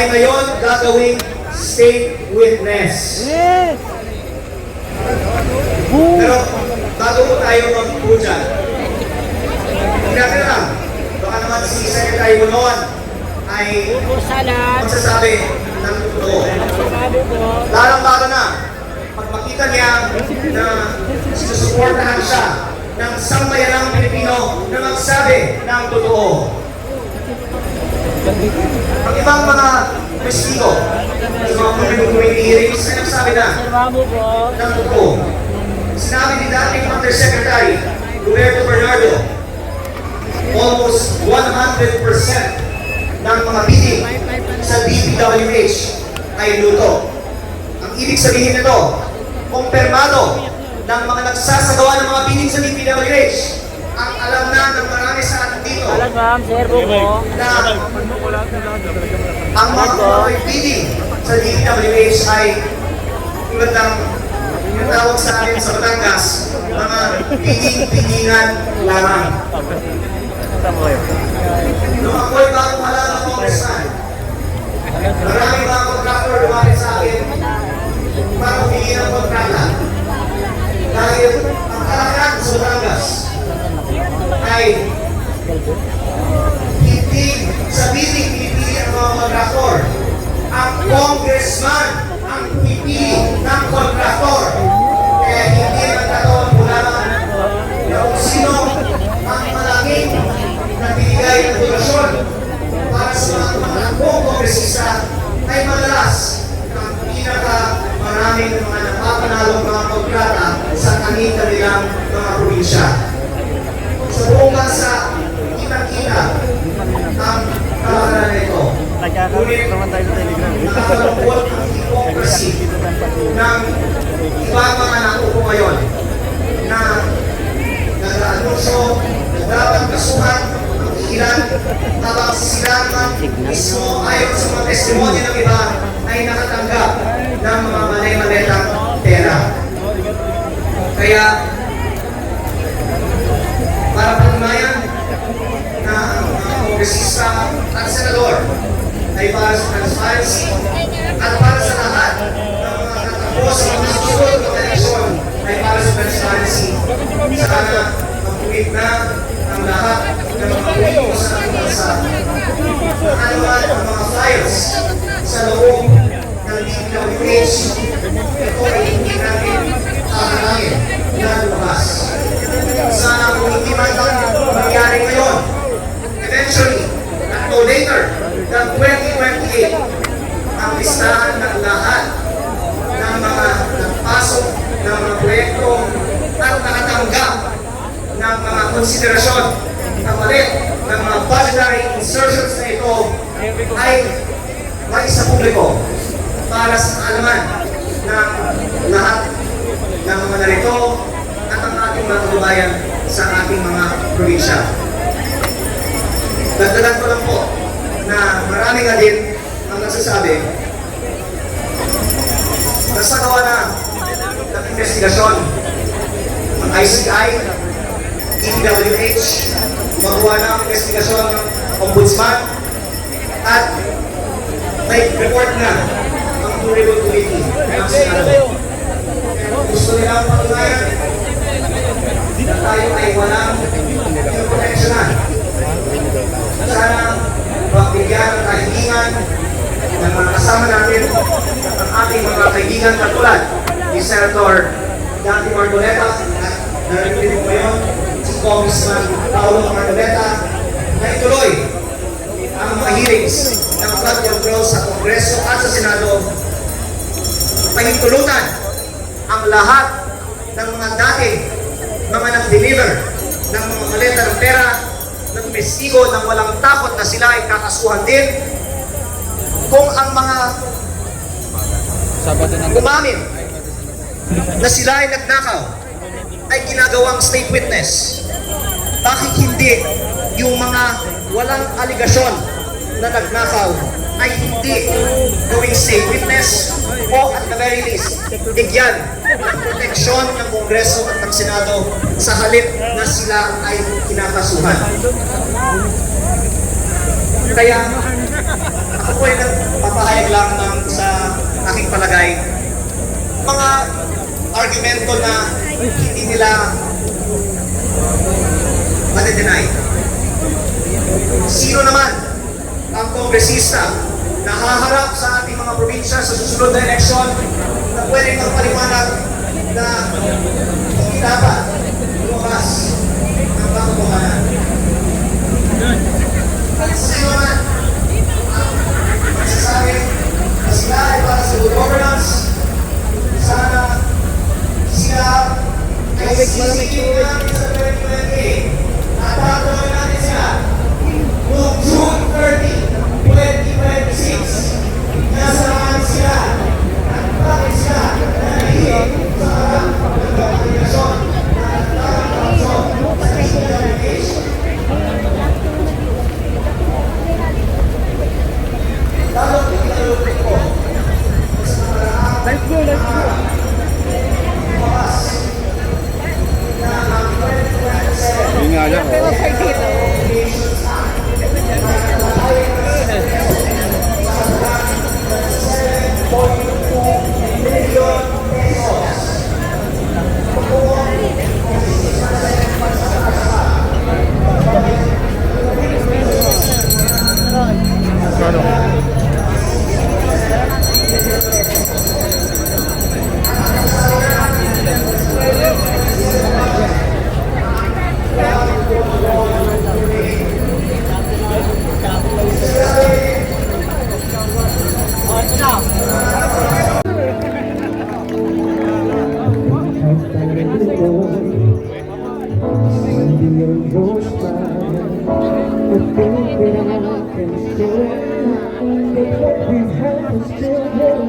ay ngayon gagawing state witness. Pero bago po tayo mag-po dyan, hindi lang, baka naman si Secretary Bunon ay magsasabi ng totoo. Larang-larang na, pag makita niya na susuportahan siya ng sambayanang Pilipino na magsabi ng totoo. Ang ibang mga testigo sa mga community hearings ay nagsabi na ng totoo. Sinabi ni dating Undersecretary Roberto Bernardo, almost 100% ng mga bidding sa DPWH ay luto. Ang ibig sabihin nito, kumpirmado ng mga nagsasagawa ng mga bidding sa DPWH. Ang alam na ng marami sa atin dito na ang mga bidding sa DPWH ay tulad ng yung tawag sa akin sa Batangas, mga bidding-biddingan lamang. Nung ako'y bagong halalang congressman, maraming mga contractor lumapit sa akin para humingi ng kontrata. Dahil ang kalakaran sa Batangas ay hindi sa bidding pinipili ang mga contractor. Ang congressman ang pinipili ng contractor. Kaya hindi nagkataon po naman na kung sino ang malaking nagbibigay ng donasyon para sa mga kongresista ay madalas ang pinaka-maraming mga napapanalong mga kontrata sa kanilang mga probinsya. Sa buong bansa, kita-kita ang kalakaran na ito. Ngunit nakakalungkot ang hypocrisy ng ibang mga nakupo ngayon na nag-aanunsyo na dapat kasuhan ang ilan habang sila naman mismo ayon sa mga testimonya ng iba ay nakatanggap ng mga malay-maletang pera. Kaya para patunayan na ang mga kongresista at senador ay para sa transparency at para sa lahat ng mga katakbo sa mga susunod ng eleksyon ay para sa transparency. Sana mapuwid na ang lahat ng mga politiko sa ating bansa. Anuman ang mga files sa loob ng DPWH, ito ay hindi natin kahanangin na lumabas. Sana kung hindi man lang mangyari ngayon, eventually, at no later than 2028, ang listahan ng lahat ng mga nagpasok ng mga proyekto at nakatanggap ng mga konsiderasyon na palit ng mga budgetary insertions na ito ay may sa publiko para sa kaalaman ng lahat ng mga narito at ang ating mga kababayan sa ating mga probinsya. Dagdagan ko lang po na marami nga din ang nagsasabi nasagawa na ng investigasyon ang ICI, DPWH, magawa na ang investigasyon ng Ombudsman at may report na ang Durable Committee ng Senado. Gusto nilang patunayan na tayo ay walang proteksyonan. Sana magbigyan ng kahilingan ng mga kasama natin at ang ating mga kaibigan katulad ni Senator Dante Marcoleta at narinig mo ngayon si Congressman Paolo Marcoleta na ituloy ang mga hearings ng flood control sa Kongreso at sa Senado. Pahintulutan ang lahat ng mga dati mga nag-deliver ng mga maleta ng pera ng investigo nang walang takot na sila ay kakasuhan din kung ang mga umamin na sila ay nagnakaw ay ginagawang state witness. Bakit hindi yung mga walang aligasyon na nagnakaw ay hindi gawing state witness o at the very least bigyan ng proteksyon ng Kongreso at ng Senado sa halip na sila ay kinakasuhan. Kaya ako po ay nagpapahalaga lang ng sa aking palagay, mga argumento na hindi nila madi-deny. Sino naman ang kongresista na haharap sa ating mga probinsya sa susunod na eleksyon na pwedeng magpaliwanag na hindi dapat lumakas ng katotohanan? Sino man ang magsasabi na sila ay para sa good governance, sana sila ay sisingin natin sa 2028 at tatuloy natin sila noong June 30, 2026. Nasaan sila at bakit sila nanahihig sa harap ng komunikasyon na nagkakaroon sa national delegation. Lalo pinalulog ko sa nakaraang bukas na ang 2027 Yun nga lang, oh. Appropriations Act ay nakalagay na sa halagang 7.2 billion pesos. Pagkuha We've had this children